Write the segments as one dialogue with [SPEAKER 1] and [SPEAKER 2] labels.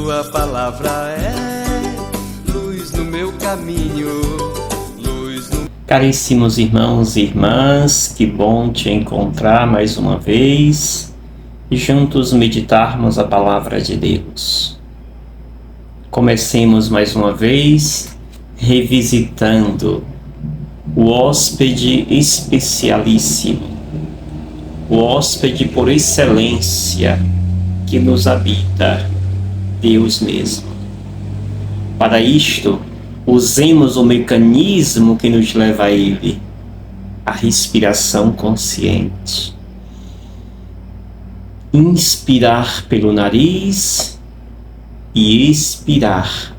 [SPEAKER 1] Tua palavra é luz no meu caminho, luz no...
[SPEAKER 2] Caríssimos irmãos e irmãs, que bom te encontrar mais uma vez e juntos meditarmos a palavra de Deus. Comecemos mais uma vez revisitando o hóspede especialíssimo, o hóspede por excelência que nos habita, Deus mesmo. Para isto, usemos o mecanismo que nos leva a Ele, a respiração consciente. Inspirar pelo nariz e expirar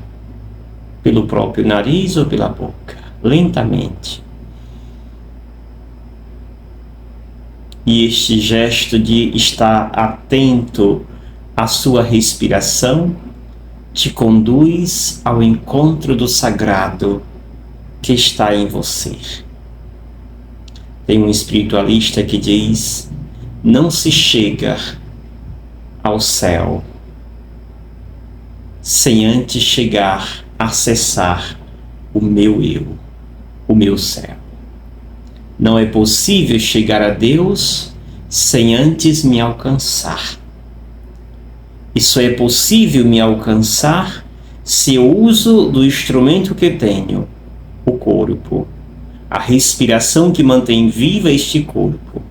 [SPEAKER 2] pelo próprio nariz ou pela boca, lentamente. E este gesto de estar atento à sua respiração te conduz ao encontro do sagrado que está em você. Tem um espiritualista que diz: não se chega ao céu sem antes chegar a acessar o meu eu, o meu céu. Não é possível chegar a Deus sem antes me alcançar. Isso é possível me alcançar se eu uso do instrumento que tenho, o corpo, a respiração que mantém viva este corpo.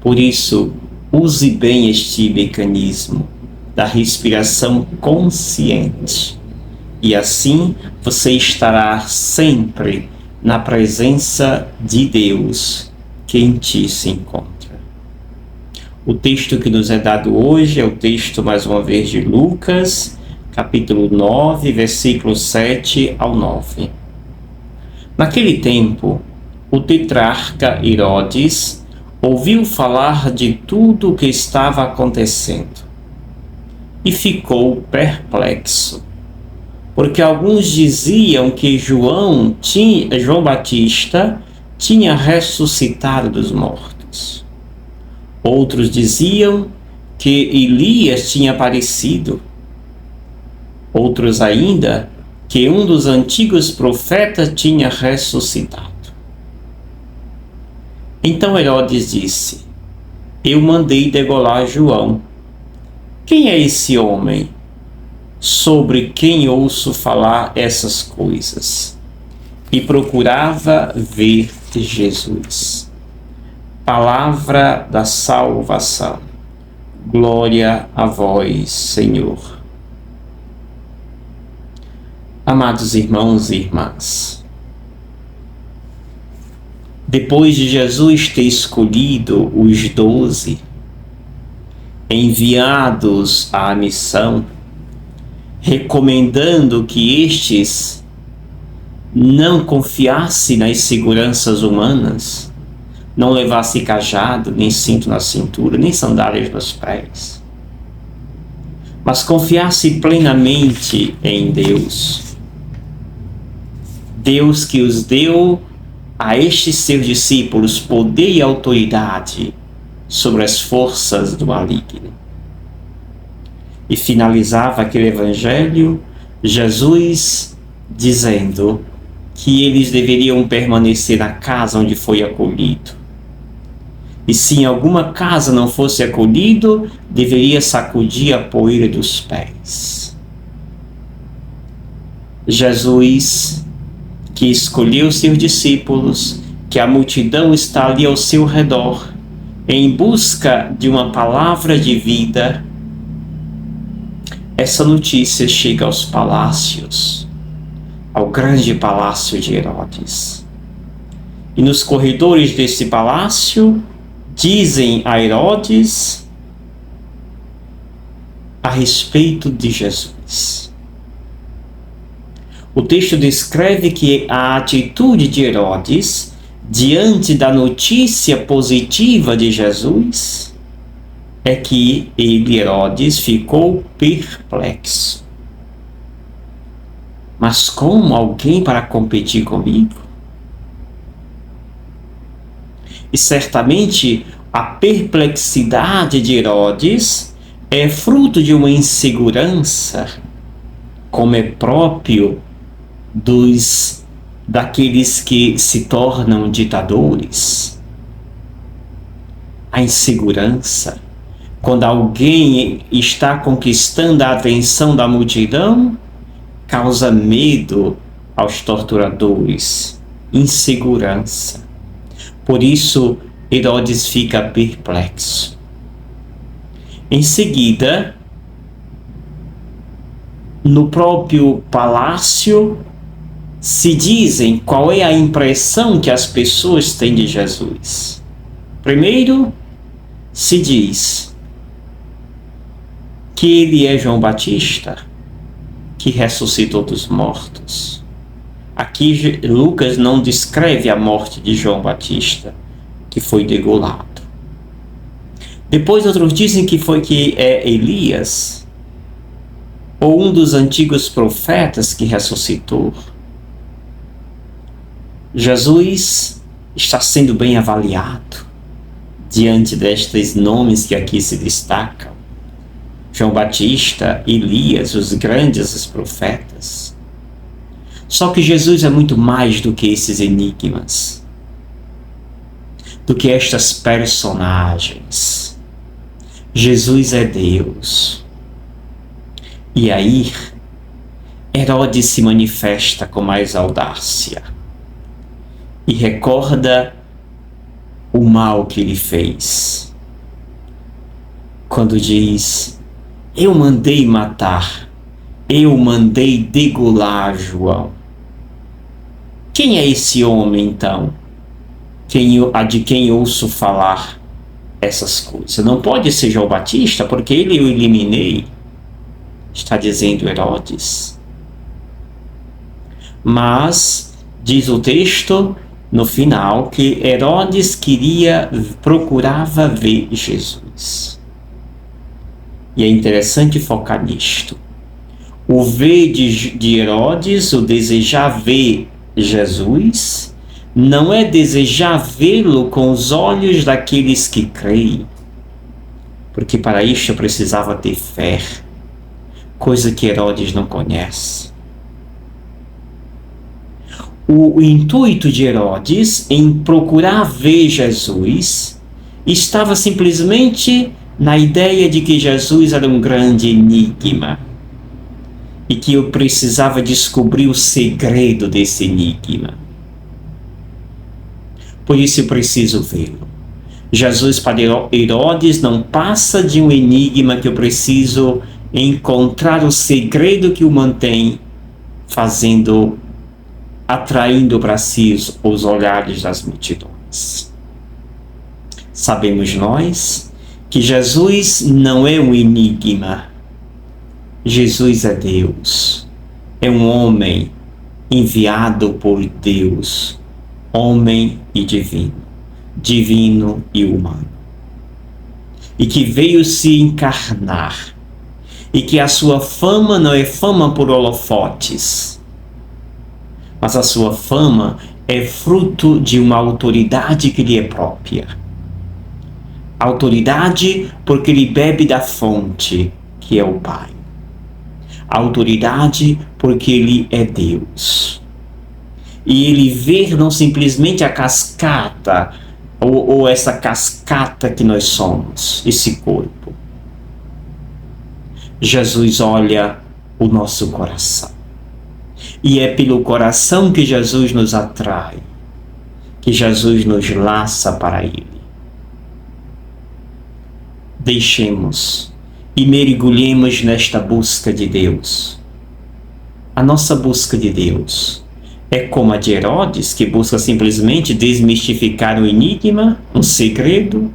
[SPEAKER 2] Por isso, use bem este mecanismo da respiração consciente. E assim você estará sempre na presença de Deus que em ti se encontra. O texto que nos é dado hoje é o texto, mais uma vez, de Lucas, capítulo 9, versículos 7 ao 9. Naquele tempo, o tetrarca Herodes ouviu falar de tudo o que estava acontecendo e ficou perplexo, porque alguns diziam que João Batista tinha ressuscitado dos mortos. Outros diziam que Elias tinha aparecido. Outros ainda que um dos antigos profetas tinha ressuscitado. Então Herodes disse: eu mandei degolar João. Quem é esse homem sobre quem ouço falar essas coisas? E procurava ver Jesus. Palavra da salvação. Glória a vós, Senhor. Amados irmãos e irmãs, depois de Jesus ter escolhido os 12, enviados à missão, recomendando que estes não confiassem nas seguranças humanas, não levasse cajado, nem cinto na cintura, nem sandálias nos pés, mas confiasse plenamente em Deus. Deus que os deu a estes seus discípulos poder e autoridade sobre as forças do maligno. E finalizava aquele evangelho Jesus dizendo que eles deveriam permanecer na casa onde foi acolhido. E se em alguma casa não fosse acolhido, deveria sacudir a poeira dos pés. Jesus, que escolheu seus discípulos, que a multidão está ali ao seu redor, em busca de uma palavra de vida, essa notícia chega aos palácios, ao grande palácio de Herodes. E nos corredores desse palácio, dizem a Herodes a respeito de Jesus. O texto descreve que a atitude de Herodes, diante da notícia positiva de Jesus, é que ele, Herodes, ficou perplexo. Mas como alguém para competir comigo? E certamente a perplexidade de Herodes é fruto de uma insegurança, como é próprio daqueles que se tornam ditadores. A insegurança, quando alguém está conquistando a atenção da multidão, causa medo aos torturadores, insegurança. Por isso, Herodes fica perplexo. Em seguida, no próprio palácio, se dizem qual é a impressão que as pessoas têm de Jesus. Primeiro, se diz que ele é João Batista, que ressuscitou dos mortos. Aqui Lucas não descreve a morte de João Batista, que foi degolado. Depois outros dizem que é Elias, ou um dos antigos profetas que ressuscitou. Jesus está sendo bem avaliado diante destes nomes que aqui se destacam. João Batista, Elias, os grandes profetas. Só que Jesus é muito mais do que esses enigmas, do que estas personagens. Jesus é Deus. E aí, Herodes se manifesta com mais audácia e recorda o mal que ele fez. Quando diz: eu mandei matar, eu mandei degolar João. Quem é esse homem, então, de quem ouço falar essas coisas? Não pode ser João Batista, porque ele eu eliminei, está dizendo Herodes. Mas, diz o texto, no final, que Herodes procurava ver Jesus. E é interessante focar nisto. O ver de Herodes, o desejar ver Jesus, não é desejar vê-lo com os olhos daqueles que creem, porque para isto precisava ter fé, coisa que Herodes não conhece. O intuito de Herodes em procurar ver Jesus estava simplesmente na ideia de que Jesus era um grande enigma e que eu precisava descobrir o segredo desse enigma. Por isso eu preciso vê-lo. Jesus para Herodes não passa de um enigma que eu preciso encontrar o segredo que o mantém atraindo para si os olhares das multidões. Sabemos nós que Jesus não é um enigma. Jesus é Deus. É um homem enviado por Deus, homem e divino, divino e humano, e que veio se encarnar, e que a sua fama não é fama por holofotes, mas a sua fama é fruto de uma autoridade que lhe é própria. Autoridade porque ele bebe da fonte, que é o Pai. Autoridade porque ele é Deus. E ele vê não simplesmente a cascata, ou essa cascata que nós somos, esse corpo. Jesus olha o nosso coração. E é pelo coração que Jesus nos atrai, que Jesus nos laça para Ele. Deixemos e mergulhemos nesta busca de Deus. A nossa busca de Deus é como a de Herodes, que busca simplesmente desmistificar o enigma, um segredo,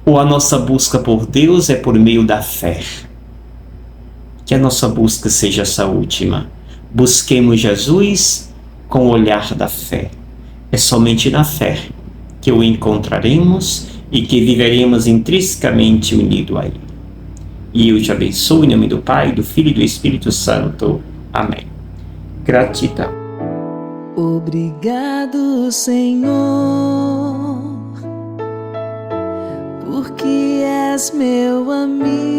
[SPEAKER 2] ou a nossa busca por Deus é por meio da fé? Que a nossa busca seja essa última. Busquemos Jesus com o olhar da fé. É somente na fé que o encontraremos e que viveremos intrinsecamente unido a Ele. E eu te abençoo em nome do Pai, do Filho e do Espírito Santo. Amém. Gratidão.
[SPEAKER 3] Obrigado, Senhor, porque és meu amigo.